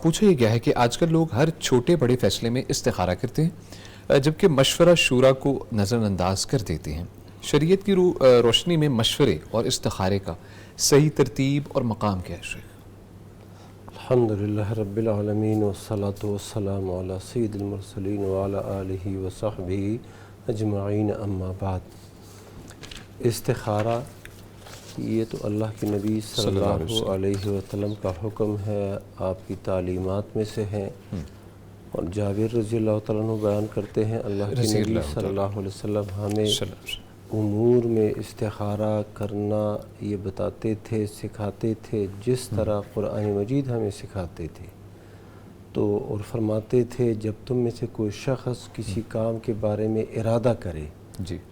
پوچھا یہ گیا ہے کہ آج کل لوگ ہر چھوٹے بڑے فیصلے میں استخارہ کرتے ہیں جبکہ مشورہ شورا کو نظر انداز کر دیتے ہیں۔ شریعت کی روشنی میں مشورے اور استخارے کا صحیح ترتیب اور مقام کیا ہے شیخ؟ الحمدللہ رب العالمین والصلاة والسلام علی سید المرسلین وعلی آلہ وصحبہ اجمعین، اما بعد۔ استخارہ یہ تو اللہ کے نبی صلی اللہ علیہ وسلم کا حکم ہے، آپ کی تعلیمات میں سے ہے، اور جابر رضی اللہ تعالیٰ عنہ بیان کرتے ہیں اللہ کے نبی صلی اللہ علیہ وسلم ہمیں امور میں استخارہ کرنا یہ بتاتے تھے، سکھاتے تھے، جس طرح قرآن مجید ہمیں سکھاتے تھے۔ تو اور فرماتے تھے جب تم میں سے کوئی شخص کسی کام کے بارے میں ارادہ کرے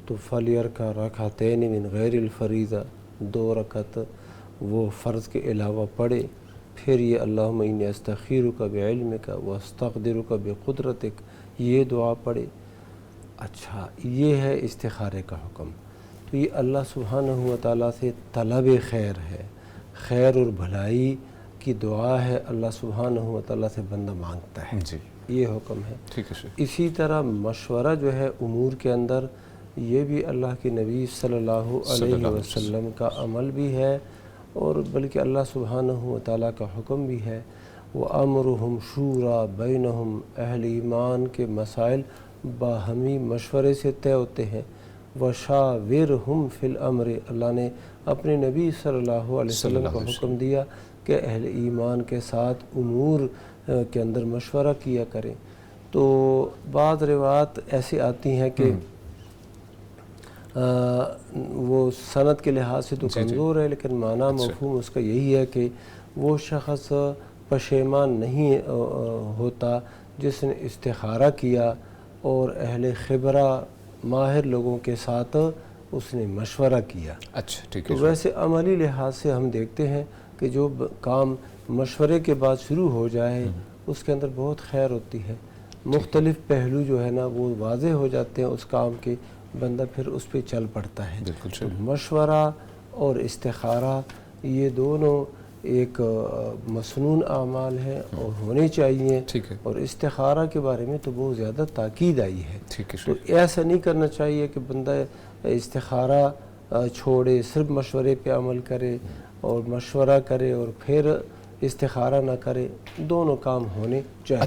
تو فَلْيَرْكَعْ رَكْعَتَيْنِ مِنْ غَيْرِ الْفَرِيضَةِ، 2 رکعت وہ فرض کے علاوہ پڑھے، پھر یہ اللہم انی استخیرک بعلمک واستقدرک بقدرتک، یہ دعا پڑھے۔ اچھا، یہ ہے استخارے کا حکم۔ تو یہ اللہ سبحانہ وتعالیٰ سے طلب خیر ہے، خیر اور بھلائی کی دعا ہے، اللہ سبحانہ وتعالیٰ سے بندہ مانگتا ہے، یہ حکم ہے۔ اسی طرح مشورہ جو ہے امور کے اندر، یہ بھی اللہ کے نبی صلی اللہ علیہ وسلم کا عمل بھی ہے، اور بلکہ اللہ سبحانہ وتعالیٰ کا حکم بھی ہے۔ وَأَمْرُهُمْ شُورَى بَيْنَهُمْ، اہل ایمان کے مسائل باہمی مشورے سے طے ہوتے ہیں۔ وَشَاوِرْهُمْ فِي الْأَمْرِ، اللہ نے اپنے نبی صلی اللہ علیہ وسلم کو حکم دیا کہ اہل ایمان کے ساتھ امور کے اندر مشورہ کیا کریں۔ تو بعض روایات ایسی آتی ہیں کہ وہ سند کے لحاظ سے تو کمزور ہے، لیکن معنی مفہوم اس کا یہی ہے کہ وہ شخص پشیمان نہیں ہوتا جس نے استخارہ کیا اور اہل خبرہ ماہر لوگوں کے ساتھ اس نے مشورہ کیا۔ تو ویسے عملی لحاظ سے ہم دیکھتے ہیں کہ جو کام مشورے کے بعد شروع ہو جائے اس کے اندر بہت خیر ہوتی ہے، مختلف پہلو جو ہے نا وہ واضح ہو جاتے ہیں اس کام کے، بندہ پھر اس پہ چل پڑتا ہے۔ تو مشورہ اور استخارہ یہ دونوں ایک مسنون اعمال ہیں اور ہونے چاہیے، اور استخارہ کے بارے میں تو بہت زیادہ تاکید آئی ہے۔ تو ایسا نہیں کرنا چاہیے کہ بندہ استخارہ چھوڑے، صرف مشورے پہ عمل کرے، اور مشورہ کرے اور پھر استخارہ نہ کرے، دونوں کام ہونے چاہیے۔